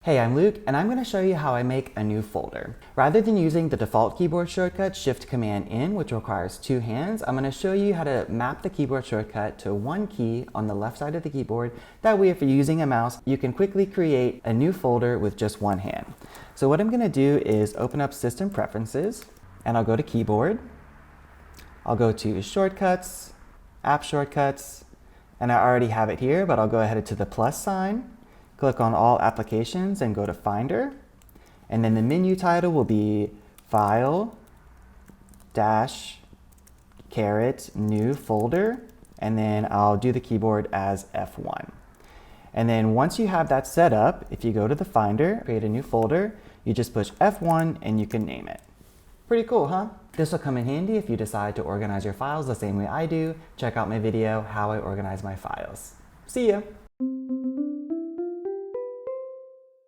Hey, I'm Luke, and I'm going to show you how I make a new folder. Rather than using the default keyboard shortcut Shift-Command-N, which requires two hands, I'm going to show you how to map the keyboard shortcut to one key on the left side of the keyboard. That way, if you're using a mouse, you can quickly create a new folder with just one hand. So what I'm going to do is open up System Preferences, and I'll go to Keyboard. I'll go to Shortcuts, App Shortcuts, and I already have it here, but I'll go ahead to the plus sign. Click on All Applications and go to Finder. And then the menu title will be File, New Folder. And then I'll do the keyboard as F1. And then once you have that set up, if you go to the Finder, create a new folder, you just push F1 and you can name it. Pretty cool, huh? This will come in handy if you decide to organize your files the same way I do. Check out my video, How I Organize My Files. See ya!